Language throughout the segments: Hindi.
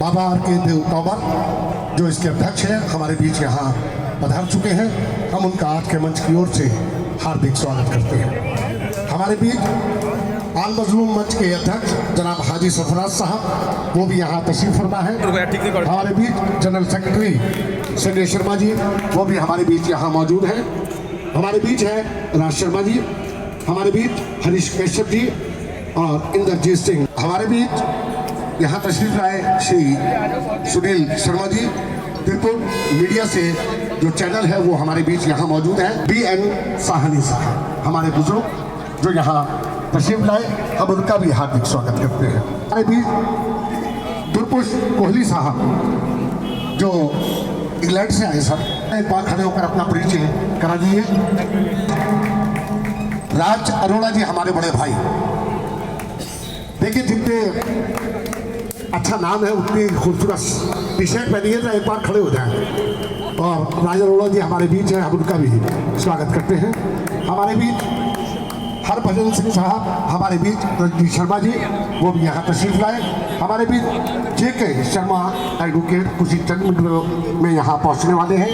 बाबा के देव तोमर जो इसके अध्यक्ष हैं हमारे बीच यहाँ पधार चुके हैं। हम उनका आज के मंच की ओर से हार्दिक स्वागत करते हैं। हमारे बीच आल मजलूम मंच के अध्यक्ष जनाब हाजी सरफराज साहब वो भी यहाँ तशरीफ फरमा है। हमारे बीच जनरल सेक्रेटरी संजय शर्मा जी वो भी हमारे बीच यहाँ मौजूद हैं। हमारे बीच है राज शर्मा जी, हमारे बीच हरीश कश्यप जी और इंद्रजीत सिंह। हमारे बीच यहाँ तशरीफ लाए श्री सुनील शर्मा जी। त्रिपुर मीडिया से जो चैनल है वो हमारे बीच यहाँ मौजूद है। BN साहनी साहब हमारे बुजुर्ग जो यहाँ तशरीफ लाए, हम उनका भी हार्दिक स्वागत करते हैं। हमारे बीच दुर्पुष कोहली साहब जो इंग्लैंड से आए सर, एक बार खड़े होकर अपना परिचय करा दीजिए। राज अरोड़ा जी हमारे बड़े भाई, देखिए जितने अच्छा नाम है उतनी खूबसूरत टी शर्ट पहनिए तो एक बार खड़े हो जाए। और राज अरोड़ा जी हमारे बीच है, हम उनका भी स्वागत करते हैं। हमारे बीच हरभजन सिंह साहब, हमारे बीच रजनीश शर्मा जी वो भी यहाँ तशरीफ लाए। हमारे बीच JK शर्मा एडवोकेट कुछ ही चंद मिनट में यहाँ पहुँचने वाले हैं।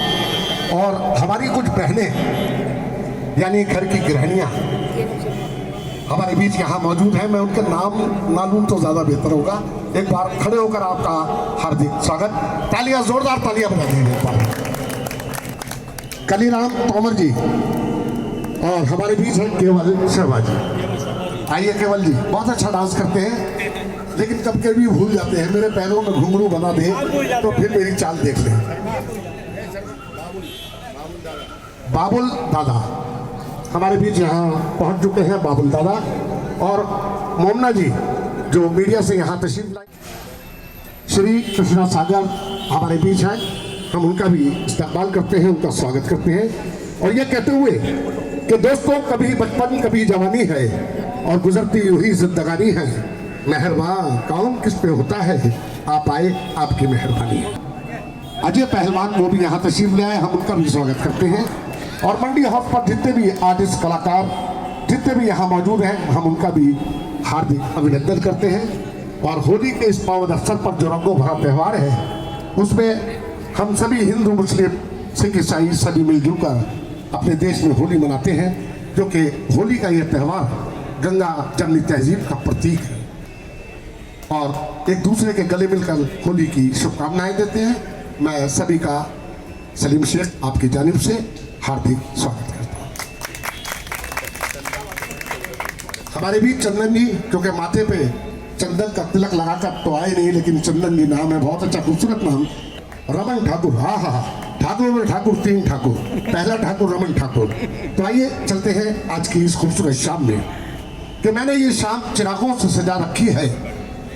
और हमारी कुछ बहनें यानी घर की गृहिणियाँ हमारे बीच यहाँ मौजूद हैं। मैं उनके नाम ना लूँ तो ज़्यादा बेहतर होगा। एक बार खड़े होकर आपका हार्दिक स्वागत, तालियां, जोरदार तालियां बजा दीजिए। कलीराम तोमर जी और हमारे बीच है केवल शर्मा जी। आइए केवल जी, बहुत अच्छा डांस करते हैं लेकिन कब कभी भूल जाते हैं। मेरे पैरों में घुंघरू बना दे तो फिर मेरी चाल देख लें। बाबुल दादा हमारे बीच यहाँ पहुँच चुके हैं, बाबुल दादा। और मोमना जी जो मीडिया से यहाँ तशरीफ लाए। श्री कृष्णा सागर हमारे बीच हैं, हम उनका भी इस्तेमाल करते हैं, उनका स्वागत करते हैं। और ये कहते हुए कि दोस्तों कभी बचपन कभी जवानी है और गुजरती यूं ही जिंदगानी है, मेहरबान कौन किस पे होता है, आप आए आपकी मेहरबानी है। अजय पहलवान वो भी यहाँ तशरीफ ले आए, हम उनका भी स्वागत करते हैं। और मंडी हाउस पर जितने भी आर्टिस्ट कलाकार जितने भी यहाँ मौजूद हैं हम उनका भी हार्दिक अभिनंदन करते हैं। और होली के इस पावन अवसर पर जो रंगों भरा त्यौहार है उसमें हम सभी हिंदू मुस्लिम सिख ईसाई सभी मिलजुल कर अपने देश में होली मनाते हैं, जो कि होली का ये त्यौहार गंगा जमनी तहजीब का प्रतीक है। और एक दूसरे के गले मिलकर होली की शुभकामनाएं देते हैं। मैं सभी का सलीम शेख आपकी जानिब से हार्दिक स्वागत करता हूँ। हमारे बीच चंदन जी जो कि माथे पे चंदन का तिलक लगाकर तो आए नहीं, लेकिन चंदन जी नाम है, बहुत अच्छा खूबसूरत नाम, रमन ठाकुर। हाँ हाँ, ठाकुर में ठाकुर, 3 ठाकुर, पहला ठाकुर रमन ठाकुर। तो आइए चलते हैं आज की इस खूबसूरत शाम में कि मैंने ये शाम चिरागों से सजा रखी है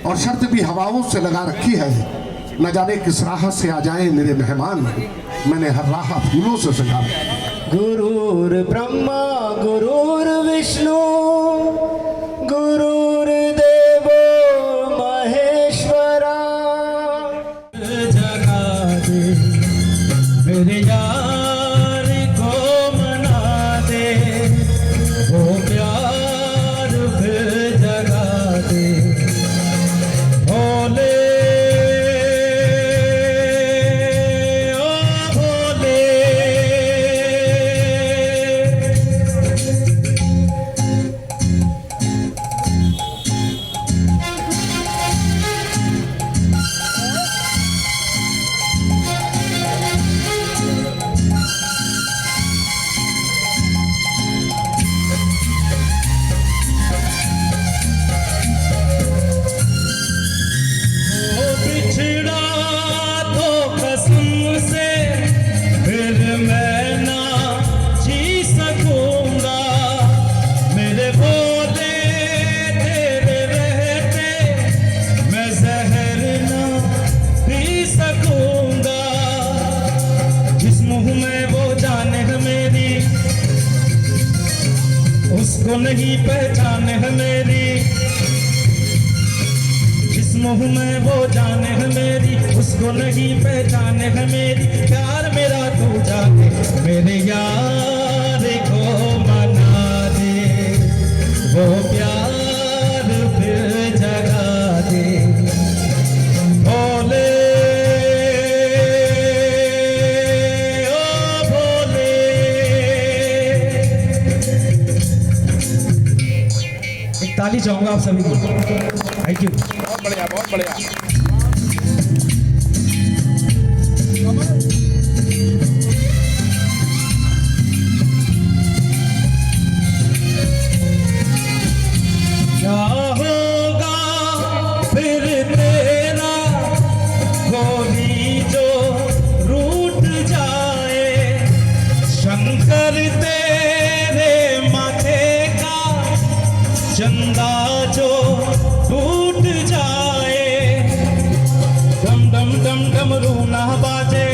और शर्त भी हवाओं से लगा रखी है। न जाने किस राह से आ जाए मेरे मेहमान, मैंने हर राह फूलों से सजा रखी है। गुरुर ब्रह्मा गुरुर विष्णु गुरुर देवो महेश्वरा। जगा दे मेरे यार को मना दे, वो प्यार फिर जगा दे। भोले उसको नहीं पहचान है मेरी, जिस मुँह में वो जान है मेरी, उसको नहीं पहचान है मेरी। प्यार मेरा तू जाने मेरे यार को मना दे, वो प्यार फिर जगा दे। भोले ताली चाहूंगा आप सभी की। Thank you. बहुत बढ़िया, बहुत बढ़िया। क्या होगा फिर तेरा गोरी जो रूठ जाए, शंकर तेरे माथे का चंदा जो टूट जाए, डम डम डम डम रूना बाजे,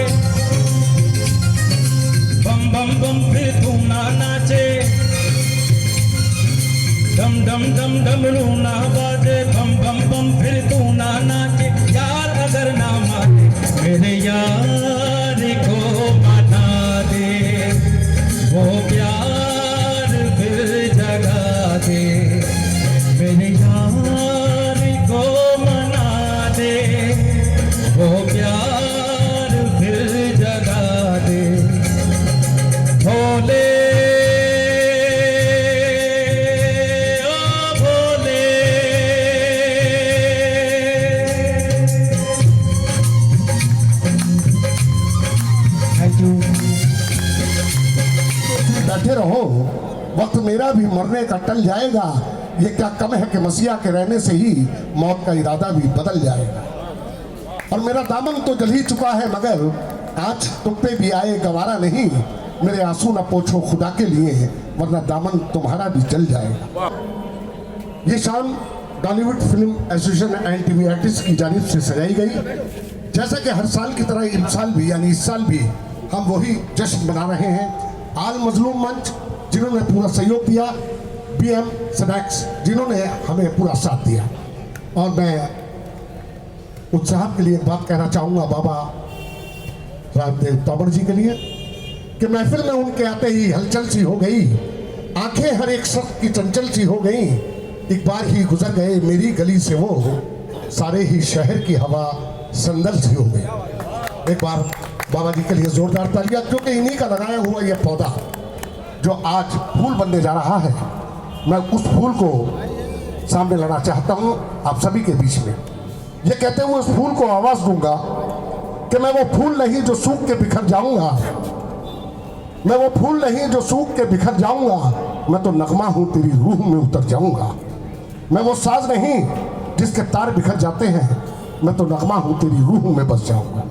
बम बम बम फिर तू ना नाचे, डम डम डम डम रूना बाजे, बम बम बम फिर तू ना नाचे। यार अगर ना माने मेरे यार को मना दे, वो प्यार फिर जगा दे, मेरे यार को मना दे, वो प्यार फिर जगा दे। भोले बैठे रहो, वक्त मेरा भी मरने का टल जाएगा, ये क्या कम है कि मसीहा के रहने से ही मौत का इरादा भी बदल जाएगा। और मेरा दामन तो जल ही चुका है, मगर आज तुम पे भी आए गवारा नहीं, मेरे आंसू न पोछो खुदा के लिए, वरना दामन तुम्हारा भी जल जाएगा। ये शाम Bollywood film association and TV artist की जानिब से सजाई गई। जैसा कि हर साल की तरह इस साल भी यानी इस साल भी हम वही जश्न मना रहे हैं। आल मजलूम मंच जिन्होंने पूरा सहयोग दिया, BM स्नैक्स जिन्होंने हमें पूरा साथ दिया, और मैं उन साहब के लिए एक बात कहना चाहूँगा बाबा रामदेव तोमर जी के लिए, कि महफिल में उनके आते ही हलचल सी हो गई, आंखें हर एक शख्स की चंचल सी हो गई, एक बार ही गुजर गए मेरी गली से वो, सारे ही शहर की हवा संदल सी हो गई। एक बार बाबा जी के लिए जोरदार तालियां, क्योंकि इन्हीं का लगाया हुआ यह पौधा जो आज फूल बनने जा रहा है, मैं उस फूल को सामने लाना चाहता हूं आप सभी के बीच में। ये कहते हुए उस फूल को आवाज दूंगा कि मैं वो फूल नहीं जो सूख के बिखर जाऊंगा, मैं वो फूल नहीं जो सूख के बिखर जाऊंगा, मैं तो नगमा हूं तेरी रूह में उतर जाऊंगा। मैं वो साज नहीं जिसके तार बिखर जाते हैं, मैं तो नगमा हूं तेरी रूह में बस जाऊंगा।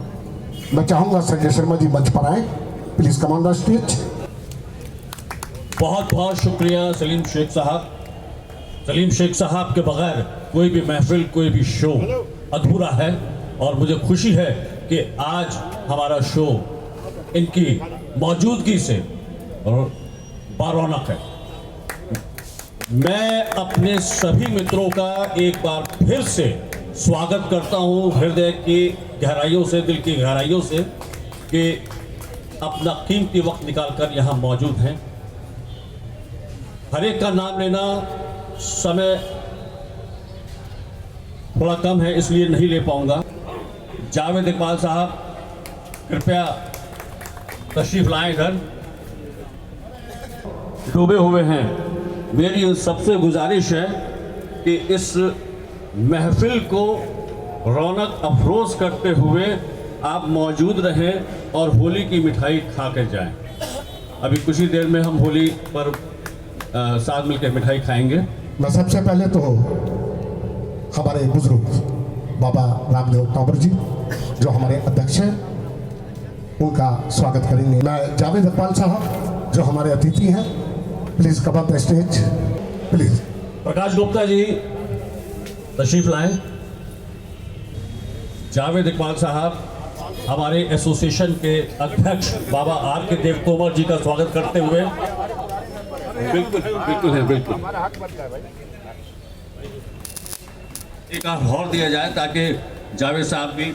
मैं चाहूंगा संजय शर्मा जी मंच पर आए, please come on the stage. बहुत बहुत शुक्रिया सलीम शेख साहब। सलीम शेख साहब के बगैर कोई भी महफिल, कोई भी शो अधूरा है, और मुझे खुशी है कि आज हमारा शो इनकी मौजूदगी से बारौनक है। मैं अपने सभी मित्रों का एक बार फिर से स्वागत करता हूं हृदय की गहराइयों से, दिल की गहराइयों से, कि अपना कीमती वक्त निकालकर यहाँ मौजूद हैं। हर एक का नाम लेना समय थोड़ा कम है, इसलिए नहीं ले पाऊंगा। जावेद इकबाल साहब कृपया तशरीफ लाएं इधर। डूबे हुए हैं। मेरी सबसे गुजारिश है कि इस महफिल को रौनक अफरोज करते हुए आप मौजूद रहें और होली की मिठाई खा कर जाएं। अभी कुछ ही देर में हम होली पर साथ मिलकर मिठाई खाएंगे। मैं सबसे पहले तो हमारे बुजुर्ग बाबा रामदेव तोमर जी जो हमारे अध्यक्ष हैं उनका स्वागत करेंगे। मैं जावेद इकबाल साहब जो हमारे अतिथि हैं, please come on the stage please. Prakash Gupta ji तशरीफ लाएं। जावेद इकबाल साहब हमारे एसोसिएशन के अध्यक्ष बाबा आर के देव तोमर जी का स्वागत करते हुए। बिल्कुल बिल्कुल है, बिल्कुल। एक हाथ और दिया जाए ताकि जावेद साहब भी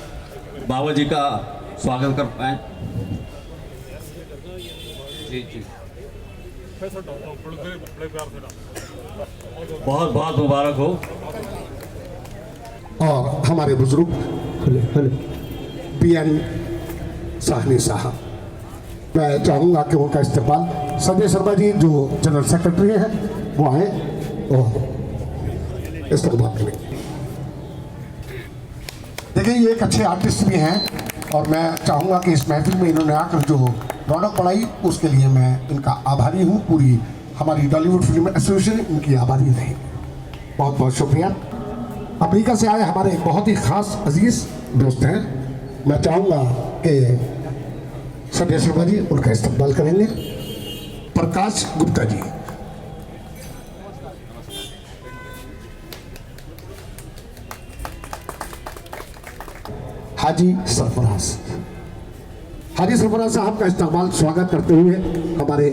बाबा जी का स्वागत कर पाए। जी जी, बहुत बहुत मुबारक हो। और हमारे बुजुर्ग BN साहनी साहब, मैं चाहूँगा कि उनका इस्तेमाल संजय शर्मा जी जो जनरल सेक्रेटरी हैं वो आए। इस्तेमाल करेंगे। देखिए ये एक अच्छे आर्टिस्ट भी हैं और मैं चाहूँगा कि इस महफिल में इन्होंने आकर जो रौनक बढ़ाई उसके लिए मैं इनका आभारी हूँ। पूरी हमारी टॉलीवुड फिल्म एसोसिएशन इनकी आभारी रही। बहुत बहुत शुक्रिया। अमेरिका से आए हमारे एक बहुत ही खास अजीज दोस्त हैं, मैं चाहूँगा कि संजय शर्मा जी उनका इस्तेमाल करेंगे। प्रकाश गुप्ता जी, हाजी सरफराज साहब का इस्तेमाल स्वागत करते हुए हमारे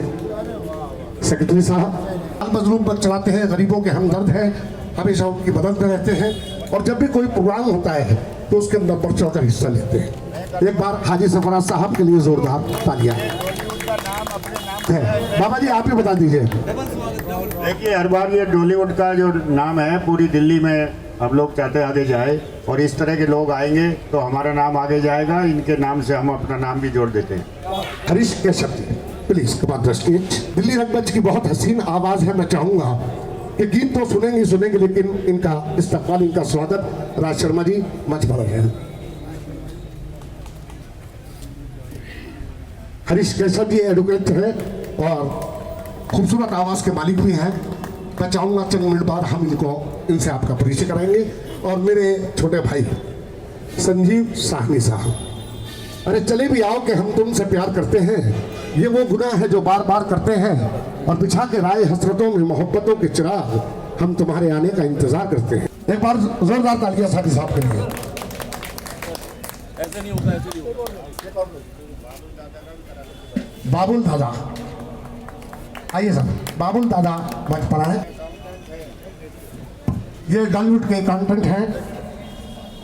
सेक्रेटरी साहब मजलूम पर चलाते हैं, गरीबों के हमदर्द हैं, हमेशा उनकी मदद में रहते हैं और जब भी कोई प्रोग्राम होता है तो उसके अंदर बढ़ चढ़कर हिस्सा लेते हैं। एक बार हाजी सरफराज साहब के लिए जोरदार तालियां। बाबा जी आप ही बता दीजिए। देखिए हर बार ये बॉलीवुड का जो नाम है पूरी दिल्ली में हम लोग चाहते आगे जाए और इस तरह के लोग आएंगे तो हमारा नाम आगे जाएगा। इनके नाम से हम अपना नाम भी जोड़ देते हैं। Harish Keshav ji please come on the stage. Delhi रंगमंच की बहुत हसीन आवाज है, मैं चाहूंगा कि गीत तो सुनेंगे लेकिन इनका इस्तकबाल, इनका स्वागत राज शर्मा जी मंच पर है। हरीश केशव जी एडवोकेट हैं और खूबसूरत आवाज के मालिक भी हैं। मैं चाहूंगा चंद मिनट बाद हम इनसे आपका परिचय कराएंगे। और मेरे छोटे भाई संजीव साहनी साहब, अरे चले भी आओ कि हम तुमसे प्यार करते हैं, ये वो गुनाह है जो बार बार करते हैं और बिछा के राय हसरतों में मोहब्बतों के चिराग हम तुम्हारे आने का इंतजार करते हैं। एक बार जोरदार तालियां साथी साहब के लिए। ऐसे नहीं होता, ऐसे नहीं होता। बाबुल दादा आइए सर, बाबुल दादा मंच पर आए। ये टॉलीवुड के कंटेंट हैं,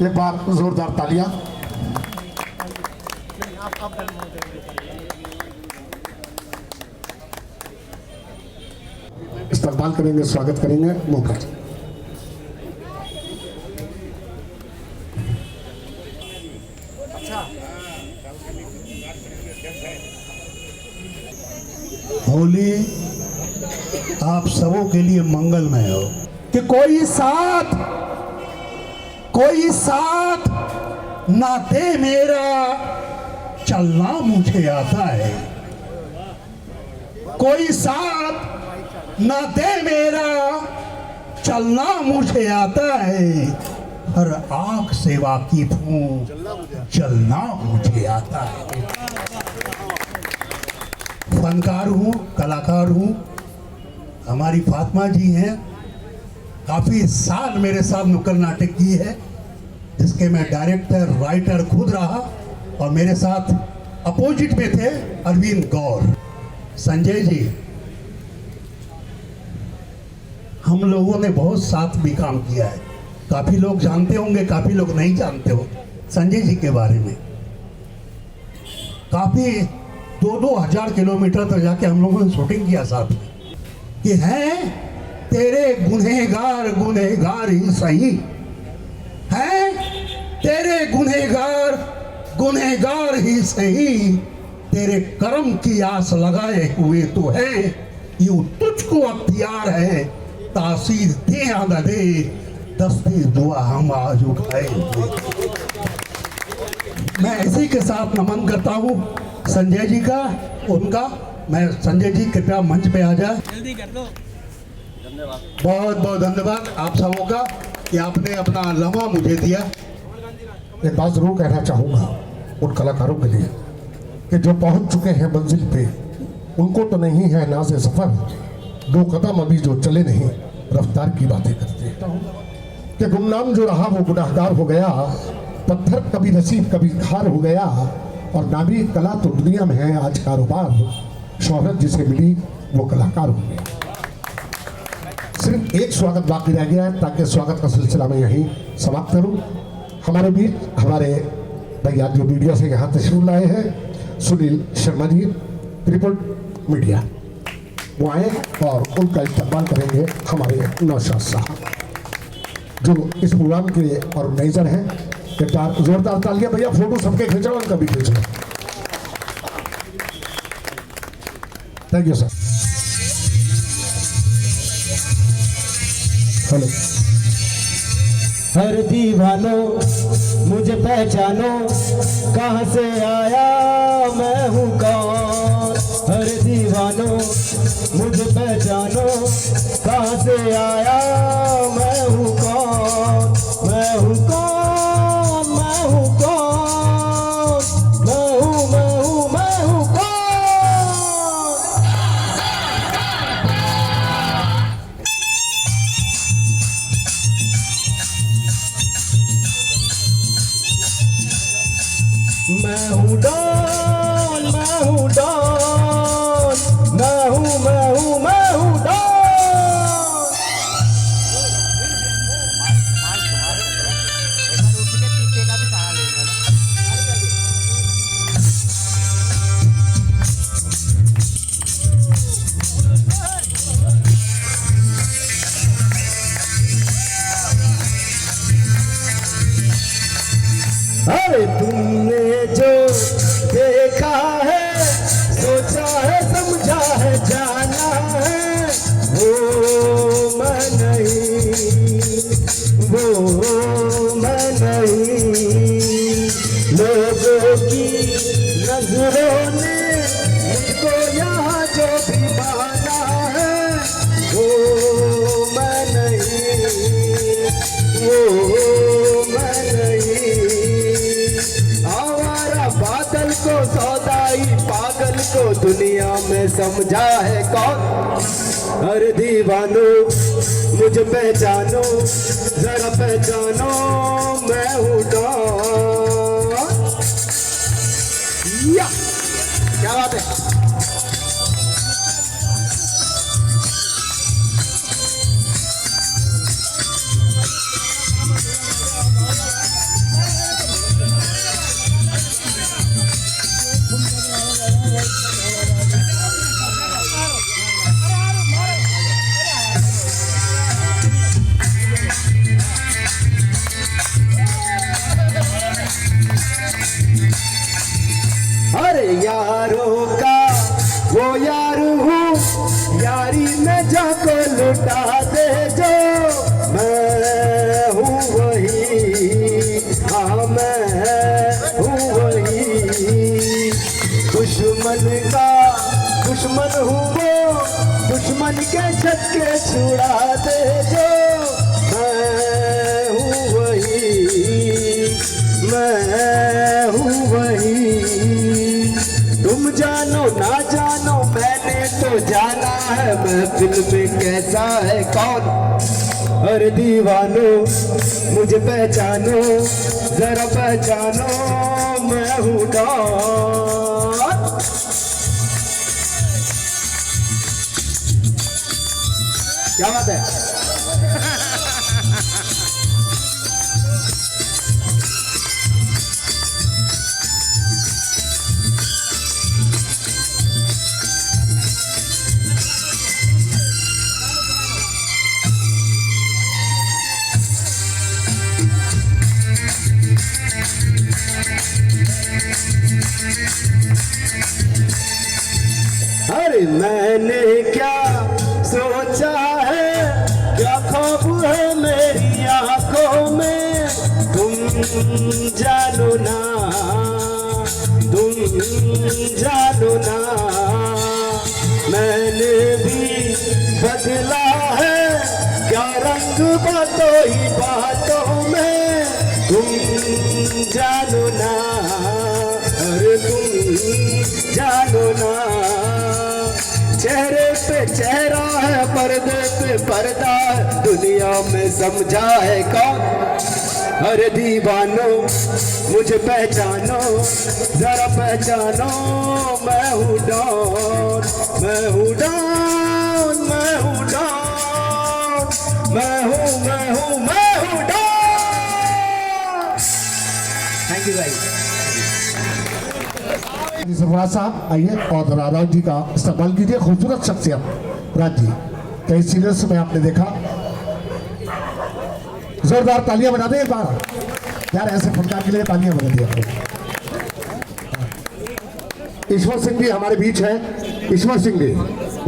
एक बार जोरदार तालियां। इस्तकबाल करेंगे, स्वागत करेंगे मौका। होली आप सबों के लिए मंगलमय हो कि कोई साथ ना दे मेरा चलना मुझे आता है, कोई साथ ना दे मेरा चलना मुझे आता है, हर आंख से वाकिफ हूँ चलना मुझे आता है। फनकार हूँ, कलाकार हूँ। हमारी फातिमा जी हैं, काफ़ी साल मेरे साथ नुक्कड़ नाटक की है जिसके मैं डायरेक्टर राइटर खुद रहा और मेरे साथ अपोजिट में थे अरविंद गौर। संजय जी, हम लोगों ने बहुत साथ भी काम किया है, काफ़ी लोग जानते होंगे, काफ़ी लोग नहीं जानते हो संजय जी के बारे में। काफ़ी 2-2 हज़ार किलोमीटर तक जाके हम लोगों ने शूटिंग किया साथ में। कि हैं तेरे गुनहगार ही सही, हैं तेरे गुनहगार ही सही, तेरे कर्म की आस लगाए हुए तो है, यूं तुझको अख्तियार है तासीर दे या न दे, दस्ते दुआ हम आज उठाए हुए। मैं इसी के साथ नमन करता हूँ संजय जी का, उनका। मैं संजय जी कृपया मंच पे आ जाए। जल्दी कर दो। बहुत बहुत धन्यवाद आप सबों का कि आपने अपना लम्हा मुझे दिया। एक बात जरूर कहना चाहूँगा उन कलाकारों के लिए कि जो पहुँच चुके हैं मंजिल पे, उनको तो नहीं है नाज़े सफ़र, 2 कदम अभी जो चले नहीं रफ्तार की बातें करते हैं। कि गुमनाम जो रहा वो गुनाहगार हो गया, पत्थर कभी नसीब कभी खार हो गया, और नाबी कला तो दुनिया में है आज कारोबार, शोहरत जिसे मिली वो कलाकार हो गया। सिर्फ एक स्वागत बाकी रह गया है, ताकि स्वागत का सिलसिला मैं यहीं समाप्त करूं। हमारे बीच हमारे भैया जो मीडिया से यहाँ तशरीफ लाए हैं, सुनील शर्मा जी रिपोर्ट मीडिया, वो आए और उनका इस्तेमाल करेंगे हमारे नौशाद साहब जो इस प्रोग्राम के ऑर्गेनाइजर हैं। जोरदार तालियां भैया, फोटो सबके खींचो, उनका भी खींचो। Thank you sir. हेलो। हर दीवानो मुझे पहचानो, कहाँ से आया मैं हूँ कौन। हर दीवानो मुझे पहचानो, कहाँ से आया मैं हूँ कौन। मैं हूँ कौन, मैं हूँ कौन, मैं हूँ मैं हूँ मैं हूँ कौन। मैं हूँ डॉन, मैं हूँ डॉन, मैं हूँ मैं हूँ मैं हूँ डॉन। अरे तुमने जो देखा है, सोचा है, समझा है, जाना है, वो मैं नहीं, वो मैं नहीं। लोगों की नजरों ने मुझको यहाँ जो भी माना है, वो मैं नहीं, वो मैं नहीं। आवारा बादल को सौदाई पागल को दुनिया में समझा है कौन। हर दीवानो मुझे पहचानो, जरा पहचानो मैं हूँ डॉन। या क्या बात है। अरे यारों का वो यार हूँ, यारी में जाको लुटा दे जो। मैं हूँ वही, हाँ मैं हूँ वही। दुश्मन का दुश्मन हूँ वो, दुश्मन के झटके छुड़ा दे जो। मैं हूँ वही, मैं हूँ वही। तुम जानो ना जानो मैंने तो जाना है, महफिल में कैसा है कौन। हर दीवानो मुझे पहचानो, जरा पहचानो मैं हूँ डॉन। क्या बात है। अरे मैंने क्या सोचा है, क्या ख्वाब है मेरी आंखों में। तुम जानो ना, तुम जानो ना। मैंने भी बदला है क्या रंग बातों ही बातों में। तुम जानो ना, अरे तुम जानो ना। चेहरे पे चेहरा है, पर्दे पे पर्दा है, दुनिया में समझा है कौन। हर दीवानो मुझे पहचानो, जरा पहचानो मैं हूँ डॉन। मैं हूँ डॉन, मैं हूँ डॉन, मैं हूँ मैं हूँ मैं हूँ डॉन। थैंक यू भाई। सरफराज साहब आइए और राज जी का इस्तेमाल कीजिए। खूबसूरत शख्सियत राज जी, कई सीरियल्स में आपने देखा। जोरदार तालियां बजा दें एक बार यार, ऐसे फनकार के लिए तालियां बजा दिया। ईश्वर सिंह भी हमारे बीच है, ईश्वर सिंह भी,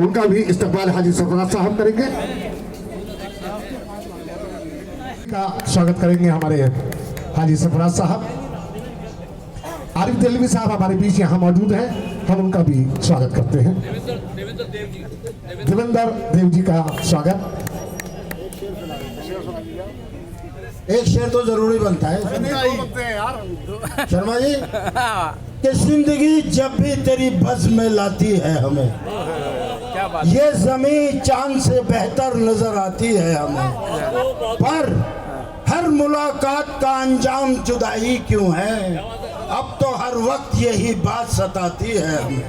उनका भी इस्तेमाल हाजी सरफराज साहब करेंगे। का स्वागत करेंगे हमारे हाजी सरफराज साहब। आरिफ दिल्ली साहब हमारे बीच यहाँ मौजूद हैं, हम उनका भी स्वागत करते हैं। देवेंद्र देव जी का स्वागत। एक शेर तो जरूरी बनता है शर्मा जी कि जिंदगी जब भी तेरी बस में लाती है हमें, ये जमीन चांद से बेहतर नजर आती है हमें, पर हर मुलाकात का अंजाम जुदाई क्यों है, अब तो हर वक्त यही बात सताती है हमें।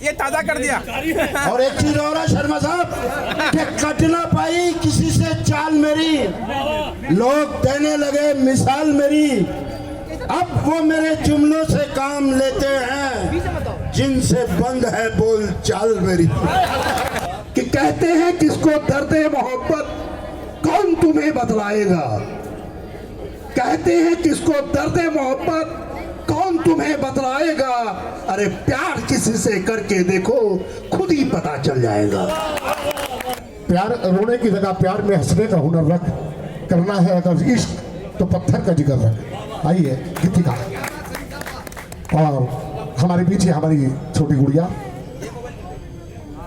ये ताजा कर दिया। और एक चीज और है शर्मा साहब कि कट ना पाई किसी से चाल मेरी, लोग देने लगे मिसाल मेरी, अब वो मेरे जुमलों से काम लेते हैं जिनसे बंद है बोल चाल मेरी। कि कहते हैं किसको दर्द मोहब्बत कौन तुम्हें बतलाएगा, कहते हैं किसको दर्द मोहब्बत कौन तुम्हें बतलाएगा, अरे प्यार किसी से करके देखो खुद ही पता चल जाएगा। प्यार रोने की जगह प्यार में हंसने का हुनर रख, करना है अगर इश्क तो पत्थर का जिगर रख। आइए गीतिका। और हमारे पीछे हमारी छोटी गुड़िया,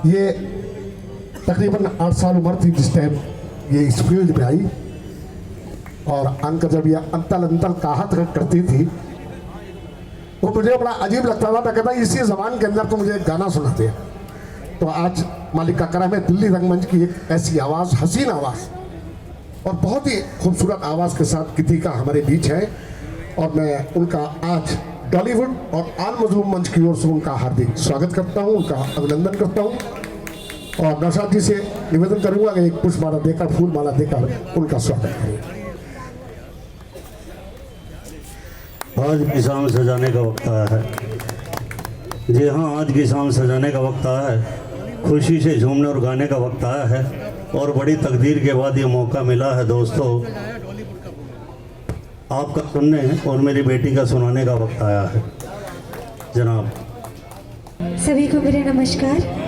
ये तकरीबन 8 साल उम्र थी जिस टाइम ये इस फील्ड में आई, और अंक जब ये अंतल अंतल काहत करती थी तो मुझे बड़ा अजीब लगता था। मैं कहता इसी जबान के अंदर तो मुझे एक गाना सुनाते हैं। तो आज मालिक का करम है, दिल्ली रंगमंच की एक ऐसी आवाज़, हसीन आवाज़ और बहुत ही खूबसूरत आवाज़ के साथ गीतिका हमारे बीच है, और मैं उनका आज टॉलीवुड और आल मजलूम मंच की ओर से उनका हार्दिक स्वागत करता हूँ, उनका अभिनंदन करता हूँ। और नौशाद जी से निवेदन करूँगा कि एक पुष्पमाला देकर, फूल माला देकर उनका स्वागत करें। आज की शाम सजाने का वक्त आया है। जी हाँ, आज की शाम सजाने का वक्त आया है, खुशी से झूमने और गाने का वक्त आया है, और बड़ी तकदीर के बाद ये मौका मिला है दोस्तों, आपका सुनने और मेरी बेटी का सुनाने का वक्त आया है। जनाब सभी को मेरे नमस्कार।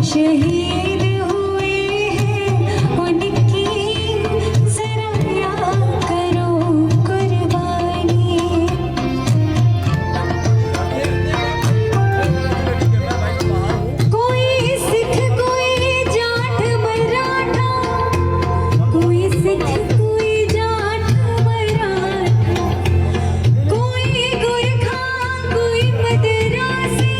शहीद हुए हैं उनकी जरा याद करो कुर्बानी। कोई सिख कोई जाट मराठा, कोई सिख कोई जाट मराठा, कोई गोरखा कोई मदरासी,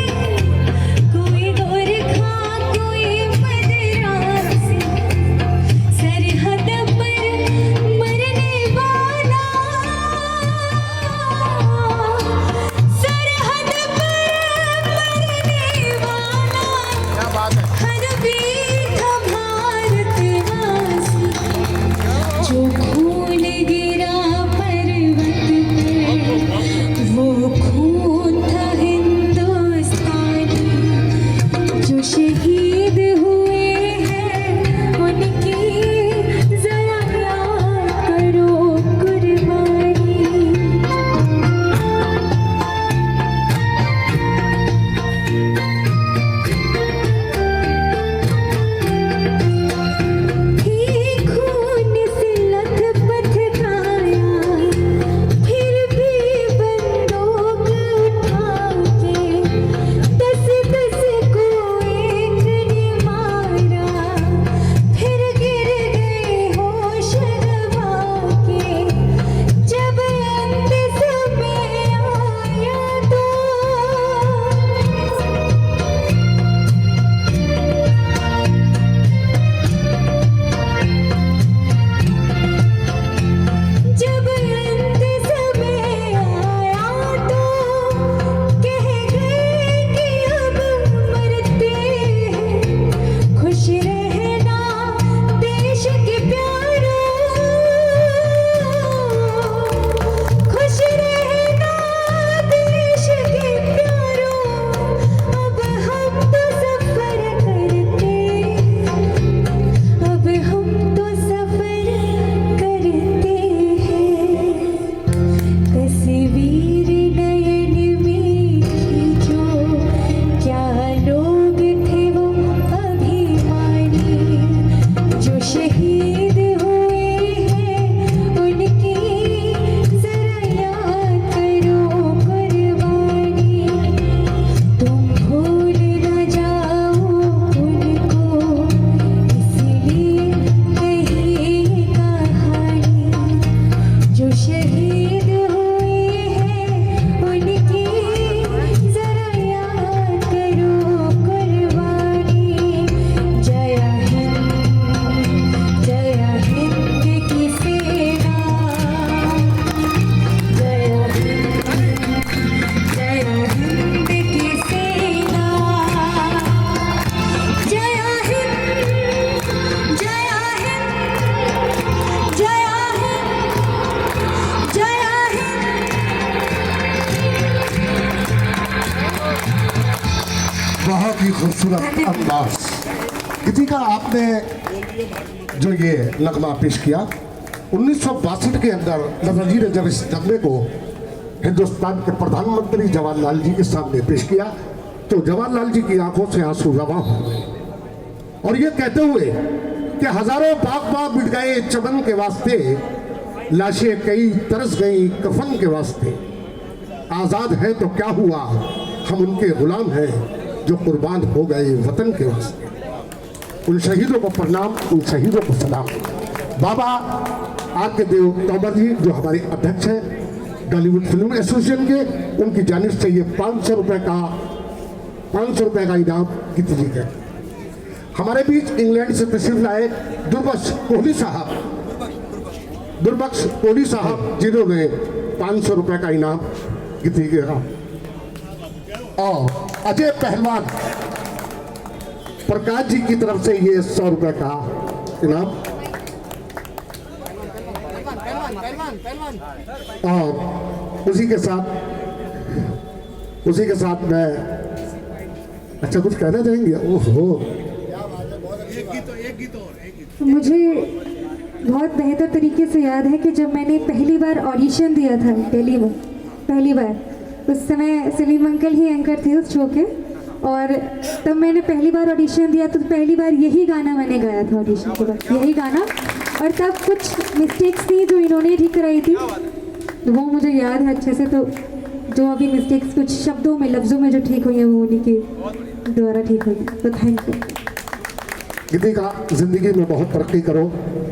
कोई गोरखा कोई मदरासी, सरहद पर मरने वाला, सरहद पर मरने वाला, हर वीर था भारतवासी, जो खून गिरा पर्वत पर वो खून था हिंदुस्तानी। जो शहीद हुए हैं उनकी जरा याद करो कुर्बानी। खून से लथपथ खाया, फिर भी बंदूक उठा के, दस दस को एक ने मारा, फिर गिर गए होश गंवा के। जब अंत समय आया तो जब अंत समय आया तो कह गए कि अब मरते हैं। खुश रहना देश के प्यारों, खुश रहना देश के प्यारों, अब हम तो सफर करते हैं, अब हम तो सफर करते हैं। तस्वीर नयन में खींचो, क्या लोग थे वो अभिमानी, जो शहीद हुए हैं उनकी जरा याद करो कुर्बानी। तुम भूल न जाओ उनको, इसलिए कही ये कहानी, जो शहीद हुए हैं उनकी जरा याद करो कुर्बानी। जय हिंद की सेना, जय हिंद की सेना, जय हिंद, जय हिंद, जय हिंद, जय हिंद। बहुत ही खूबसूरत अंदाज। गीतिका आपने जो ये नगमा पेश किया 1962 के अंदर लता जी ने जब इस नगमे को हिंदुस्तान के प्रधानमंत्री जवाहरलाल जी के सामने पेश किया तो जवाहरलाल जी की आंखों से आंसू रवा हो गए और ये कहते हुए कि हजारों बाग बाग मिट गए चमन के वास्ते, लाशें कई तरस गई कफन के वास्ते। आज़ाद है तो क्या हुआ, हम उनके गुलाम हैं जो कुर्बान हो गए वतन के वास्ते। उन शहीदों को प्रणाम, उन शहीदों को सलाम। बाबा आर के देव तोमर जी जो हमारे अध्यक्ष हैं बॉलीवुड फिल्म एसोसिएशन के, उनकी जानिब से ये 500 रुपये का इनाम गीत जी का। हमारे बीच इंग्लैंड से तशरीफ लाए दुर्बख्श कोहली साहब जिन्होंने 500 रुपये का इनाम गीत जी का, और अजय पहलवान प्रकाश जी की तरफ से ये 100 रुपये का इनाम, और उसी के साथ मैं अच्छा कुछ कहना चाहेंगे? ओहो, मुझे बहुत बेहतर तरीके से याद है कि जब मैंने पहली बार ऑडिशन दिया था दिल्ली में, पहली बार, उस समय सलीम अंकल ही एंकर थे उस शो के, और तब मैंने पहली बार ऑडिशन दिया तो पहली बार यही गाना मैंने गाया था ऑडिशन के बाद, यही गाना। और तब कुछ मिस्टेक्स थी जो इन्होंने ठीक कराई थी, तो वो मुझे याद है अच्छे से। तो जो अभी मिस्टेक्स कुछ शब्दों में, लफ्ज़ों में जो ठीक हुई है वो उन्हीं के द्वारा ठीक हुई। तो थैंक यू। गिद्दी का ज़िंदगी में बहुत तरक्की करो।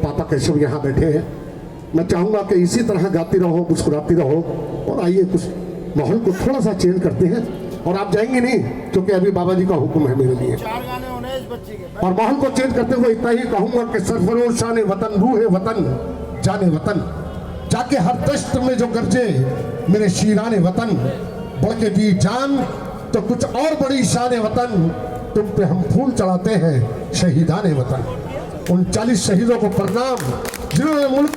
पापा केशव यहाँ बैठे हैं, मैं चाहूँगा कि इसी तरह गाती रहो, मुस्कुराती रहो। और आइए कुछ माहौल को थोड़ा सा चेंज करते हैं। और आप जाएंगे नहीं क्योंकि अभी बाबा जी का हुक्म है मेरे लिए। और माहौल को चेंज करते हुए इतना ही कहूँगा कि सरफरोश शान वतन, रूह वतन, जाने वतन, जाके हर दश्त में जो गरजे मेरे शीराने वतन, बढ़ के दी जान तो कुछ और बड़ी शान वतन, तुम पे हम फूल चढ़ाते हैं शहीदाने वतन। उन 40 शहीदों को प्रणाम जिन्होंने मुल्क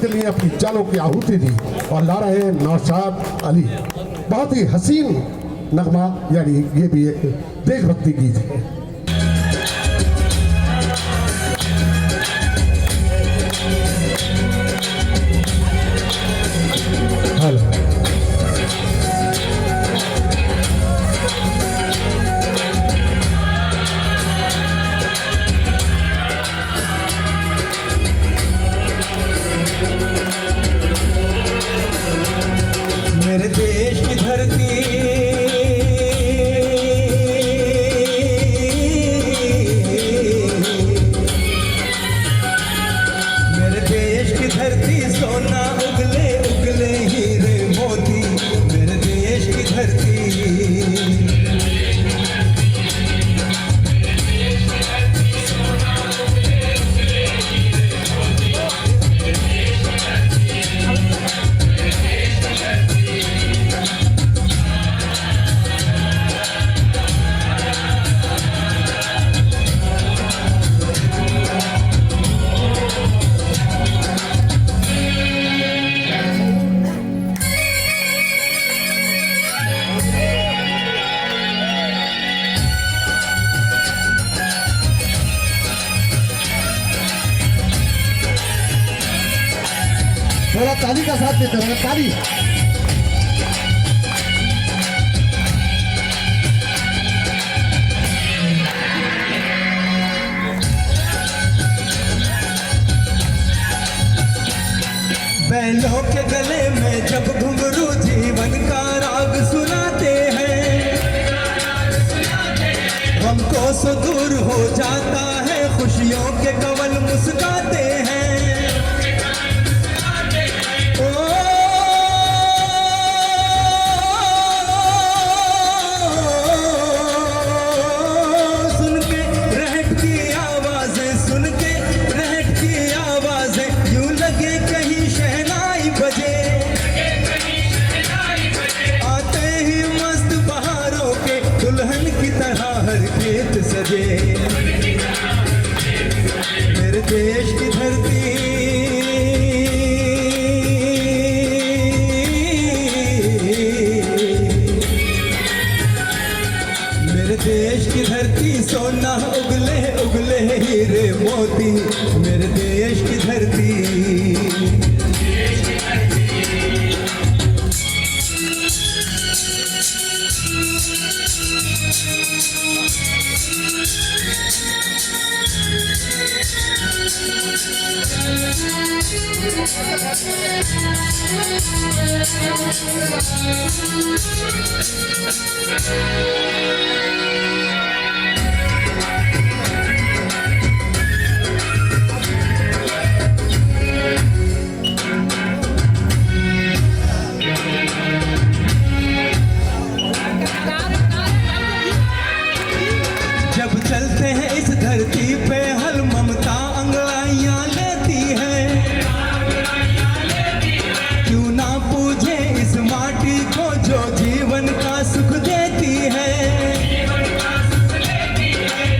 के लिए अपनी जानों की आहुति दी। और ला रहे हैं नौशाद अली, बहुत ही हसीन नगमा, यानी ये भी एक देशभक्ति गीत है। हेलो मेरे देश की धरती, मेरे देश की धरती, सोना उगले उगले हीरे मोती, मेरे देश की धरती। थोड़ा ताली का साथ देते हैं, ताली। बैलों के गले में जब घुंघरू जीवन का राग सुनाते हैं, हमको सो दूर हो जाता है, खुशियों के कवल मुस्काते हैं। सुन के रहट की आवाजें, सुन के रहट की आवाजें, यूं लगे कहीं शहनाई बजे। आते ही मस्त बहारों के दुल्हन की तरह हर खेत सजे। मेरे देश की धरती, मेरे देश की धरती, सोना उगले उगले हीरे मोती, मेरे देश की धरती। जब चलते हैं इस धरती पे हल ममता अंगड़ाइयाँ लेती है, क्यों ना पूजे इस माटी को जो जीवन का सुख देती है।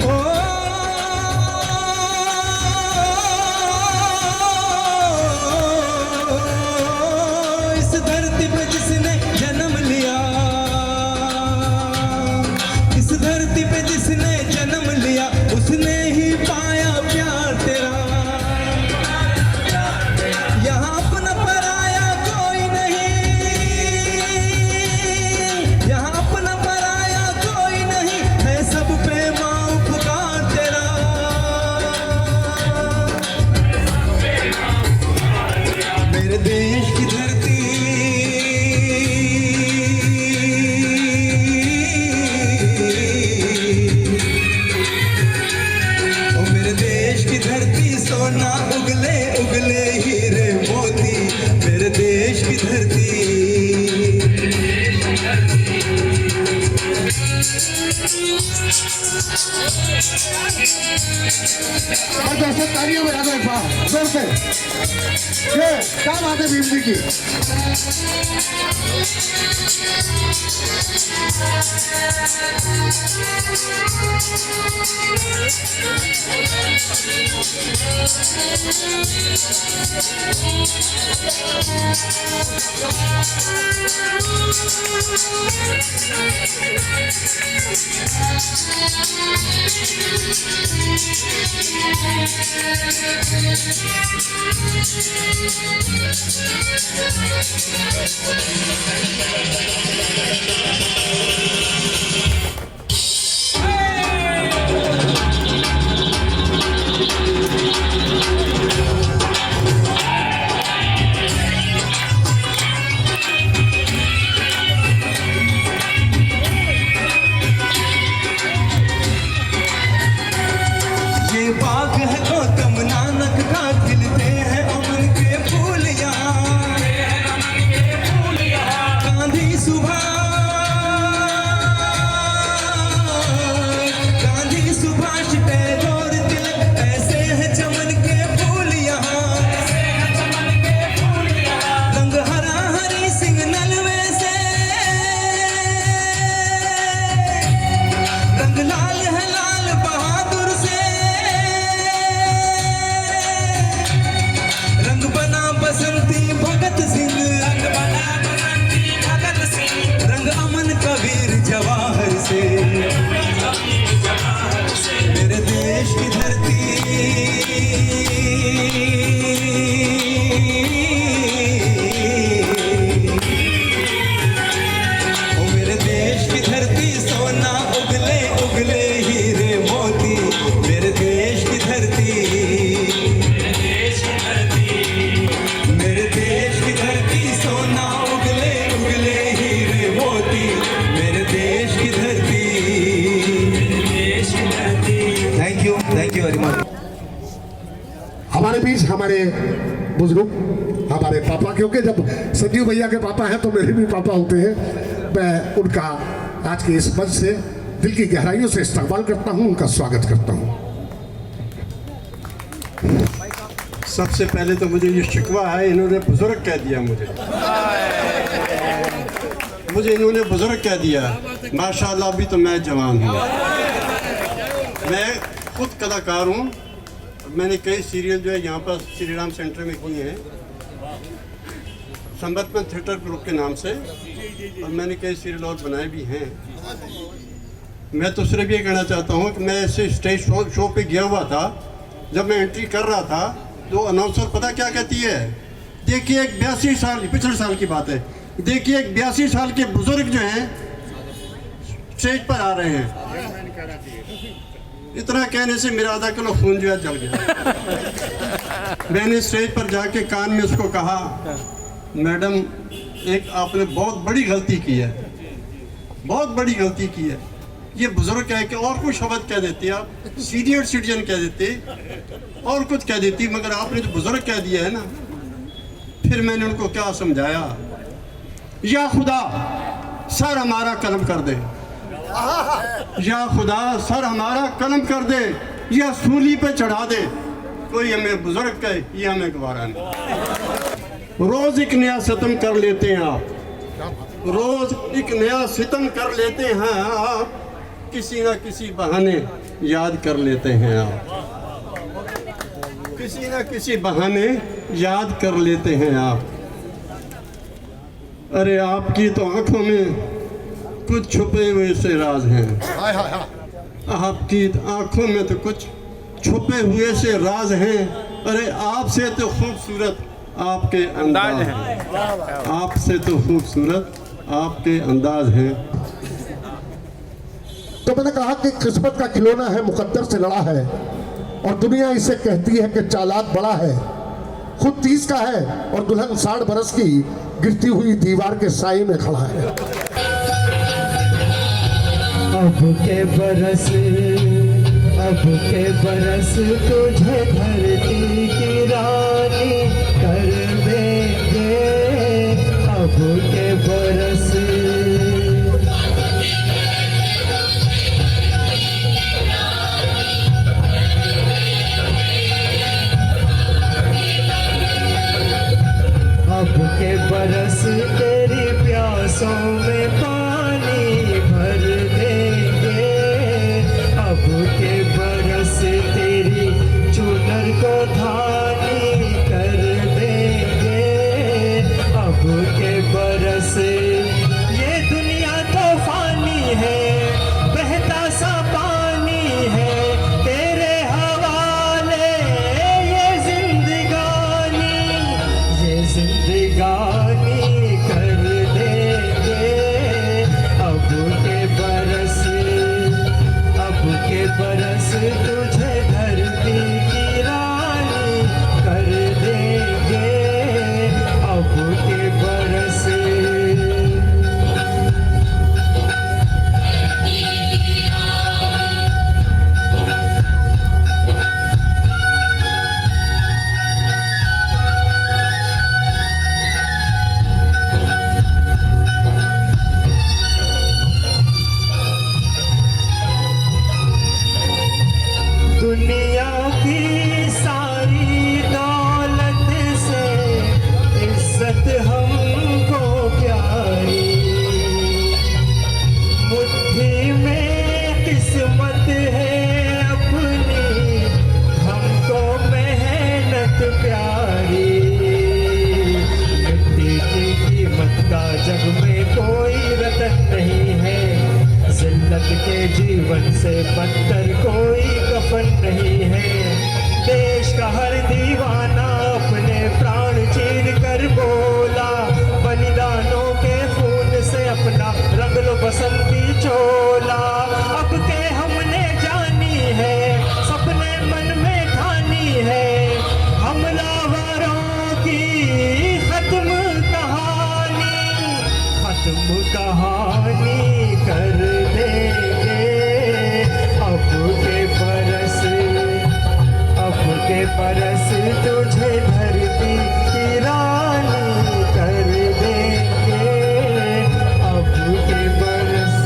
ओ इस धरती पे जिसने जन्म लिया, इस धरती पे जिसने जन्म लिया, उसने ही पाया सोना उगले उगले हीरे मोती मेरे देश की धरती। और दोस्तों तालियां बजा दो एक बार जोर से। ये क्या बात है भीम जी की। ये बाग है गौतम नानक का खिलते हैं अमन के फूल यहाँ। गांधी सुभाष टैगोर तिलक ऐसे हैं चमन के फूल यहाँ। रंग हरा हरी सिंह नलवे से रंग लाल है लाल बहादुर से रंग बना बसंती भगत सिंह रंग अमन कबीर जवाहर से मेरे देश की धरती। ओ मेरे देश की धरती सोना उगले उगले हीरे मोती मेरे देश की धरती। मेरे देश की धरती सोना उगले उगले हीरे मोती मेरे देश की धरती। Thank you very much. हमारे बीच हमारे बुजुर्ग हमारे पापा, क्योंकि जब संजीव भैया के पापा हैं तो मेरे भी पापा होते हैं। मैं उनका आज के इस मंच से दिल की गहराइयों से इस्तकबाल करता हूं, उनका स्वागत करता हूं। सबसे पहले तो मुझे ये शिकवा है, इन्होंने बुजुर्ग कह दिया मुझे इन्होंने बुजुर्ग कह दिया। माशाल्लाह अभी तो मैं जवान हूँ। मैं खुद कलाकार हूँ। मैंने कई सीरियल जो है यहाँ पर श्री राम सेंटर में किए हैं, समर्पण थिएटर ग्रुप के नाम से, और मैंने कई सीरियल और बनाए भी हैं। मैं तो सिर्फ ये कहना चाहता हूँ कि मैं ऐसे स्टेज शो पे गया हुआ था। जब मैं एंट्री कर रहा था तो अनाउंसर पता क्या कहती है, देखिए एक 82 साल, पिछले साल की बात है, देखिए एक 82 साल के बुजुर्ग जो हैं स्टेज पर आ रहे हैं। इतना कहने से मेरा आधा किलो खून जो है जल गया। मैंने स्टेज पर जाके कान में उसको कहा, मैडम एक आपने बहुत बड़ी गलती की है, बहुत बड़ी गलती की है। ये बुजुर्ग कह के और कुछ शब्द कह देती, आप सीनियर सिटीजन कह देते और कुछ कह देती, मगर आपने जो बुजुर्ग कह दिया है ना। फिर मैंने उनको क्या समझाया, या खुदा सर हमारा कलम कर दे, या खुदा सर हमारा कलम कर दे, या सूली पे चढ़ा दे, कोई हमें बुजुर्ग कहे ये हमें गवारा नहीं। रोज एक नया सितम कर लेते हैं आप, रोज एक नया सितम कर लेते हैं आप, किसी ना किसी बहाने याद कर लेते हैं आप, किसी ना किसी बहाने याद कर लेते हैं आप। अरे आपकी तो आंखों में कुछ छुपे हुए से राज हैं, आपकी आंखों में तो कुछ छुपे हुए से राज हैं। अरे आपसे तो खूबसूरत आपके अंदाज हैं, आपसे तो खूबसूरत आपके अंदाज हैं। तो मैंने कहा कि किस्मत का खिलौना है, मुकद्दर से लड़ा है, और दुनिया इसे कहती है कि चालाक बड़ा है। खुद 30 का है और दुल्हन 60 बरस की, गिरती हुई दीवार के साए में खड़ा है। अब के बरस अब अब के बरस तुझे धरती की रानी कर देंगे, अब के बरस। अब के बरस तेरी प्यासों में पानी भर देंगे, अब के बरस तेरी चुनर को धानी कर देंगे, अब के बरस। ये दुनिया तो फानी है, बहता सा पानी है, तेरे हवाले ये जिंदगानी, ये जिंदगानी कर देंगे, अब के बरस, अब के बरस तुझे धरती की रानी कर देंगे, अब के बरस। दुनिया की सारी दौलत से इज्जत हमको प्यारी, मुट्ठी में किस्मत है अपनी, हमको मेहनत प्यारी। मिट्टी की कीमत का जग में कोई रतन नहीं है, जिल्लत के जीवन से बदतर कोई कफन नहीं है। देश का हर दीवाना अपने प्राण चीर कर बोला, बलिदानों के खून से अपना रंग लो बसंती चोला। अब के हमने जानी है, सपने मन में ठानी है, हमलावरों की खत्म कहानी, खत्म कहानी कर देंगे, अब के बरस, अब के बरस तुझे धरती की रानी कर देंगे, अब के बरस।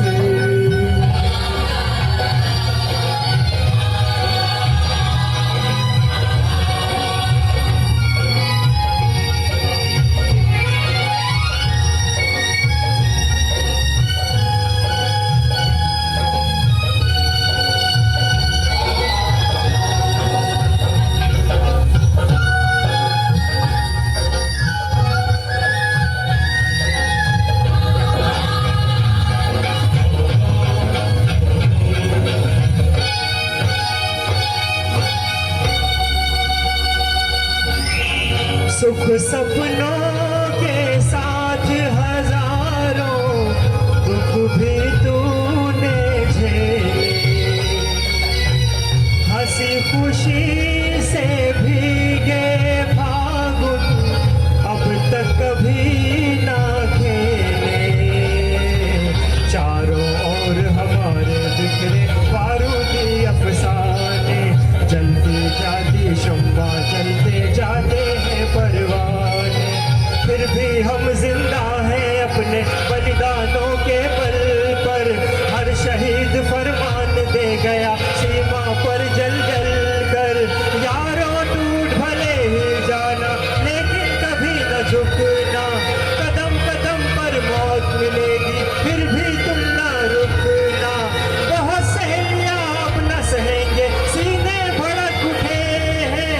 सुख सपनों के साथ हजारों दुख भी तूने झेले, हंसी खुशी से भीगे फागुन अब तक कभी ना खेले। चारों ओर हमारे बिखरे बारूदी अफसाने, जलती जाती शम्मा जलते जाते हैं परवाने, फिर भी हम जिंदा हैं अपने बलिदानों के बल पर। हर शहीद फरमान दे गया सीमा पर जल जल कर, यारों टूट भले ही जाना लेकिन कभी न झुकना, कदम कदम पर मौत मिलेगी फिर भी तुम ना रुकना। बहुत सहेलियां अब न सहेंगे, सीने भड़क उठे हैं,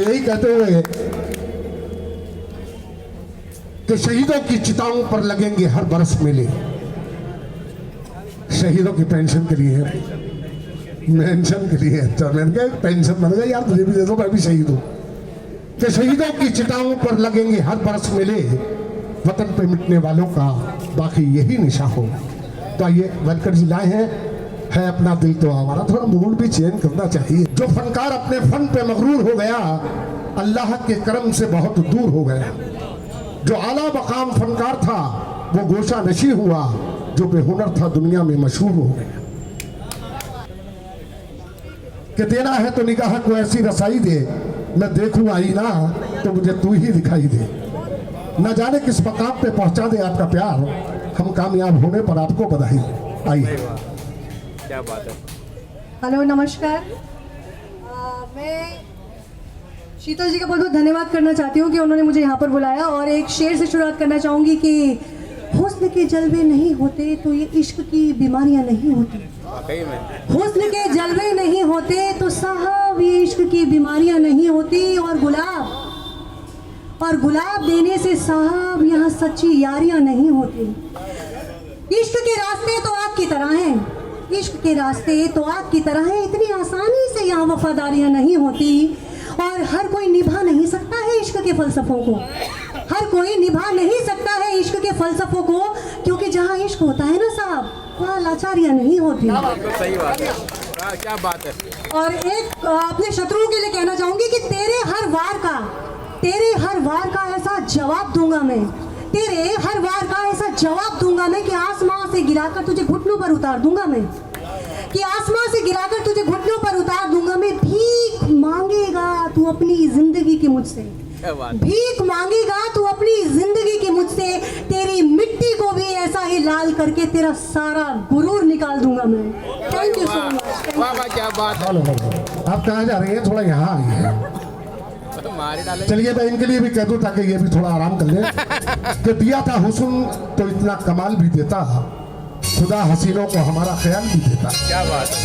यही कहते हुए कि शहीदों की चिताओं पर लगेंगे हर बरस मेले, शहीदों की पेंशन के लिए, मेंशन के लिए, तो मैंने कहा पेंशन बन गया यार, मुझे भी दे दो, मैं भी शहीद हूं। कि शहीदों की चिताओं पर लगेंगे हर बरस मेले, वतन पे मिटने वालों का बाकी यही निशा हो। तो आइए वेलकर जी लाए हैं, है अपना दिल तो आवारा, थोड़ा मूड भी चेंज करना चाहिए। जो फनकार अपने फन पे मगरूर हो गया, अल्लाह के करम से बहुत दूर हो गया। जो आला मकाम फनकार था वो गोशा नशी हुआ, जो बेहुनर था दुनिया में मशहूर हो गया। कि देना है तो निगाह को ऐसी रसाई दे, मैं देखूं आईना तो मुझे तू ही दिखाई दे। न जाने किस मकाम पे पहुंचा दे आपका प्यार, हम कामयाब होने पर आपको बधाई। आइए। क्या बात है। हेलो नमस्कार। मैं शीतल जी का बहुत बहुत धन्यवाद करना चाहती हूँ कि उन्होंने मुझे यहाँ पर बुलाया, और एक शेर से शुरुआत करना चाहूँगी कि हुस्न के जलवे नहीं होते तो ये इश्क की बीमारियाँ नहीं होती। हुस्न के जलवे नहीं होते तो साहब ये इश्क की बीमारियाँ नहीं होती। और गुलाब देने से साहब यहाँ सच्ची यारियाँ नहीं होती। इश्क के रास्ते तो आग की तरह हैं, इश्क के रास्ते तो आग की तरह हैं, इतनी आसानी से यहाँ वफादारियाँ नहीं होती। और हर कोई निभा नहीं सकता है इश्क के फलसफों को, हर कोई निभा नहीं सकता है इश्क के फलसफों को, क्योंकि जहाँ इश्क होता है ना साहब, वहाँ लाचारियाँ नहीं होती। सही बात है, क्या बात है। और एक अपने शत्रुओं के लिए कहना चाहूँगी कि तेरे हर वार का ऐसा जवाब दूंगा मैं, तेरे हर वार का ऐसा जवाब दूंगा मैं कि आसमां से गिराकर तुझे घुटनों पर उतार दूंगा मैं, कि आसमां से गिराकर तुझे घुटनों पर उतार दूंगा मैं। भीख मांगेगा तू अपनी जिंदगी की मुझसे, भीख मांगेगा तू अपनी जिंदगी की मुझसे, तेरी मिट्टी को भी ऐसा ही लाल करके तेरा सारा गुरूर निकाल दूंगा मैं। Thank you so much. वाह वाह क्या बात है। आप कहाँ जा रही हैं? थोड़ा यहाँ आइए। चलिए मैं इनके लिए भी कह दूं ताकि ये भी थोड़ा आराम कर ले। कि दिया था हुस्न तो इतना कमाल भी देता, खुदा हसीनों को हमारा ख्याल भी देता। क्या बात है।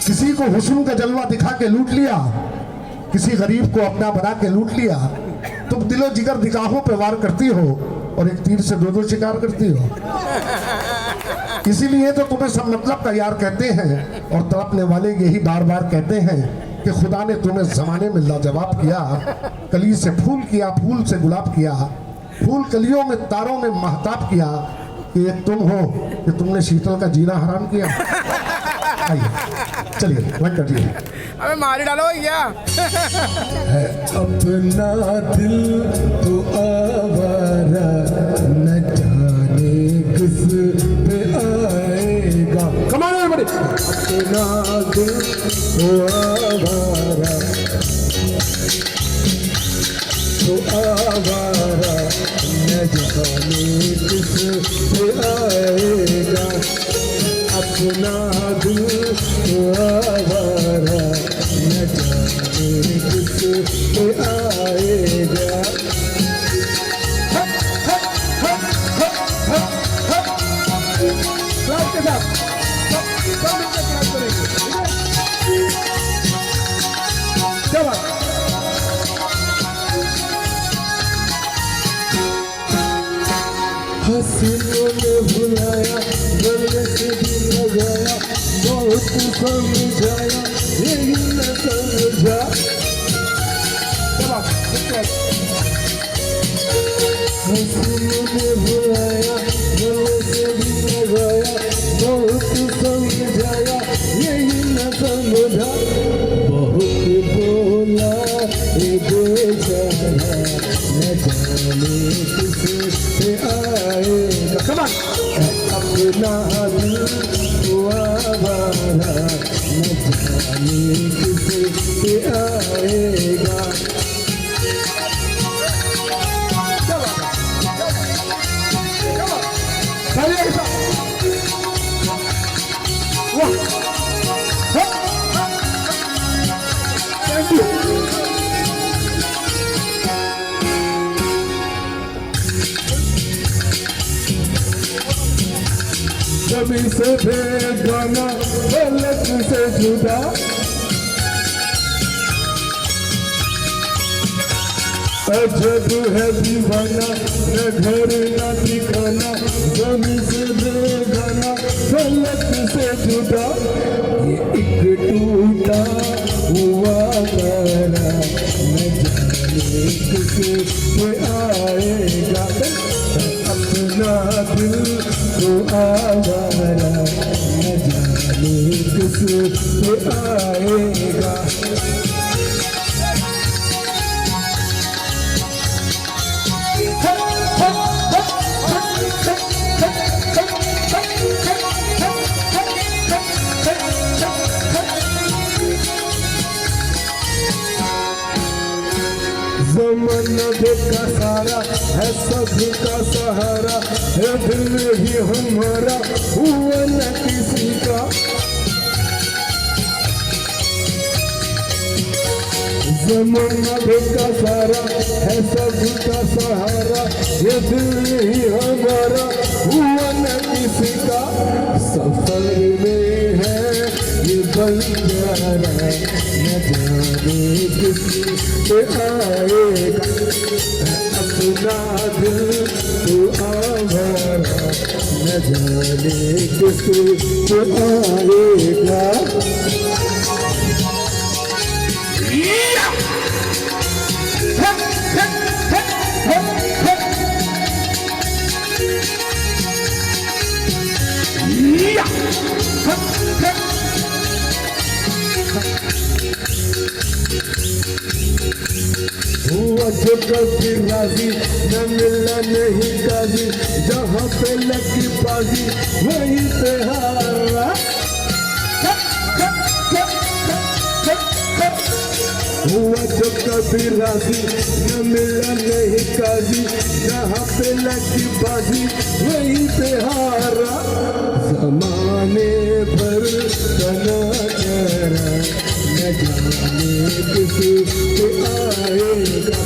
किसी को हुस्न का जलवा दिखा के लूट लिया, किसी गरीब को अपना बना के लूट लिया। तुम दिलो जिगर निगाहों पे वार करती हो और एक तीर से दो शिकार करती हो। इसीलिए तो तुम्हें सब मतलब का यार कहते हैं, और तड़पने वाले यही बार बार कहते हैं कि खुदा ने तुम्हें जमाने में लाजवाब किया। कली से फूल किया, फूल से गुलाब किया, फूल कलियों में तारों में महताब किया। कि एक तुम हो कि तुमने शीतल का जीना हराम किया। आइए चलिए वन करिए। अबे मारी डालो क्या। है अपना दिल तो आवारा, न जाने किस पे आएगा। कमाल है बड़ी। अपना दिल तो आवारा, न जाने किस पे आएगा। अपना दिल तो आवारा, न जाने किस पे आएगा। हसीनों ने भुलाया, गले से भी लगाया, बहुत समझाया, यही न समझा। हसीनों ने भुलाया, गले से भी लगाया, बहुत समझाया, यही न समझा। बहुत बोला ये बेचारा, न जाने किस पे आएगा। अपना दिल तो आवारा, न जाने किस पे आएगा। कभी से बेगाना, गलत से जुदा, अजब है दीवाना, न घर न ठिकाना, जमीन से बेगाना, फलक से जुदा, ये एक टूटा हुआ तारा, न जाने किससे आएगा अपना दिल तो आवारा, न जाने किससे आएगा। ज़माना देखा सारा है, सबका सहारा है, दिल ही हमारा हुआ न किसी का। ज़माना देखा सारा है, सबका सहारा, ये दिल ही हमारा हुआ न किसी का। सफर में है ये बंजारा, न जाने किसी पे आएगा अपना दिल तो आवारा, न जाने किसी पे आएगा। हुआ जो कभी राजी, न मिला नहीं काजी, जहाँ पे लगी बाजी वहीं पे हारा। हुआ जो कभी राजी, न मिला नहीं काजी, जहाँ पे लगी बाजी वहीं पे हारा। ज़माने भर तना करा, न जाने किसी पे आएगा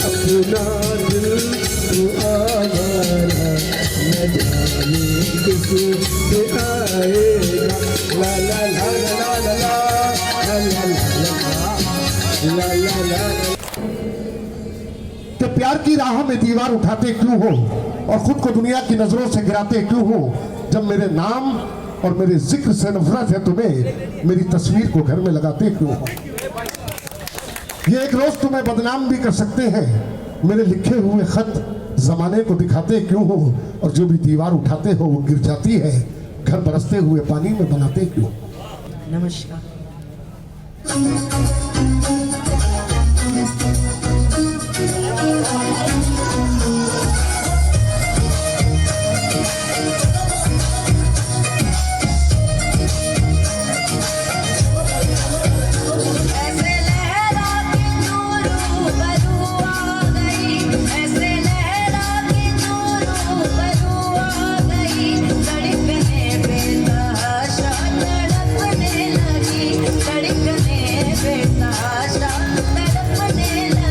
अपना दिल तो आवारा, न जाने किसी पे आएगा। ला ला ला ला ला ला ला ला ला ला। कि प्यार की राह में दीवार उठाते क्यों हो और खुद को दुनिया की नजरों से गिराते क्यों हो, जब मेरे नाम और मेरे जिक्र से नफरत है तुम्हें, मेरी तस्वीर को घर में लगाते क्यों हो। ये एक रोज तुम्हें बदनाम भी कर सकते हैं, मेरे लिखे हुए खत जमाने को दिखाते क्यों हो, और जो भी दीवार उठाते हो वो गिर जाती है, घर बरसते हुए पानी में बनाते क्यों। नमस्कार। तड़पने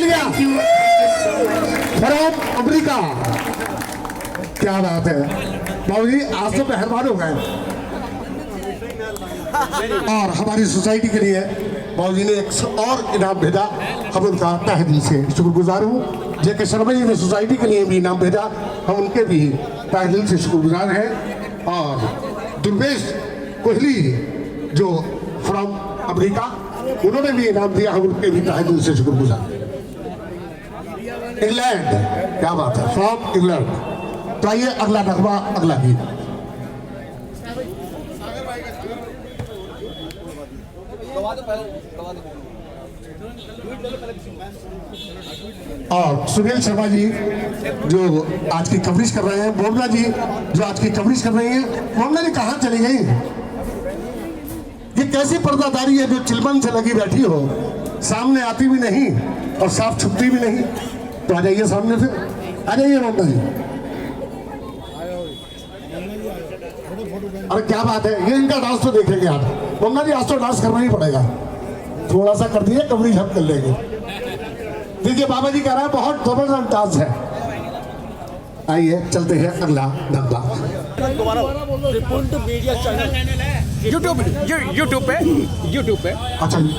मिल गया फ्रॉम अमेरिका। क्या बात है बाबूजी, आज तो मेहरबान हो गए। और हमारी सोसाइटी के लिए बाबूजी ने एक और इनाम भेजा, हम उनका तहे दिल से शुक्रगुजार हूँ। जेके शर्मा जी ने सोसाइटी के लिए भी इनाम भेजा, हम उनके भी तहे दिल से शुक्रगुजार हैं। और दुर्वेश कोहली जो फ्रॉम अमेरिका, उन्होंने भी इनाम दिया, हम उनके भी तहे दिल से शुक्रगुजार। इंग्लैंड, क्या बात है, फ्रॉम इंग्लैंड। तो आइए अगला नगमा, अगला गीत। और सुनील शर्मा जी जो आज की कवरेज कर रहे हैं, मोमना जी जो आज की कवरेज कर रही हैं। मोमना जी कहाँ चली गई? ये कैसी पर्दादारी है जो चिलमन से लगी बैठी हो, सामने आती भी नहीं और साफ छुपती भी नहीं। तो आ जाइए सामने से, आ जाइए मोमना जी। अरे क्या बात है, ये इनका डांस तो देखेंगे आप। मोमना जी आज तो डांस करना ही पड़ेगा, थोड़ा सा कर दीजिए, कवरेज हम कर लेंगे। देखिए बाबा जी कह रहा है बहुत जबरदस्त डांस है। आइए चलते हैं अगला डब्बा। यूट्यूब पे अच्छा जी,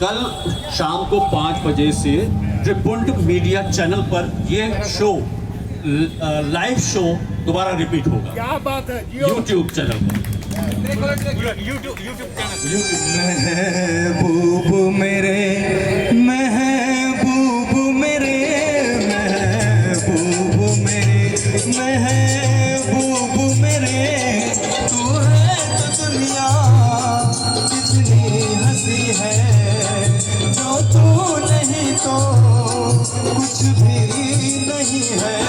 कल शाम को 5 बजे से ट्रिपुंड मीडिया चैनल पर ये शो लाइव शो दोबारा रिपीट होगा। क्या बात है, यूट्यूब चैनल पर। महबूब मेरे, महबूब मेरे, महबूब मेरे, महबूब मेरे, तू है तो दुनिया कितनी हंसी है, जो तू नहीं तो कुछ भी नहीं है।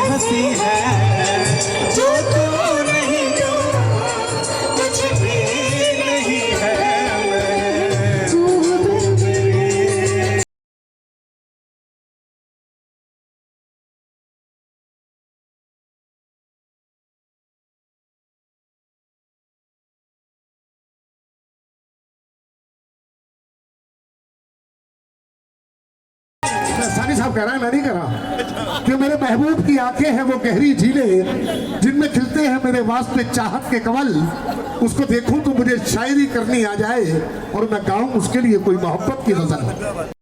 हंसी है जो तू नहीं तो कुछ भी नहीं है सानी साहब कह रहा है, मैं नहीं कह रहा कि मेरे महबूब की आंखें हैं वो गहरी झीलें जिनमें खिलते हैं मेरे वास्ते चाहत के कमल। उसको देखूं तो मुझे शायरी करनी आ जाए और मैं गाऊं उसके लिए कोई मोहब्बत की गजल।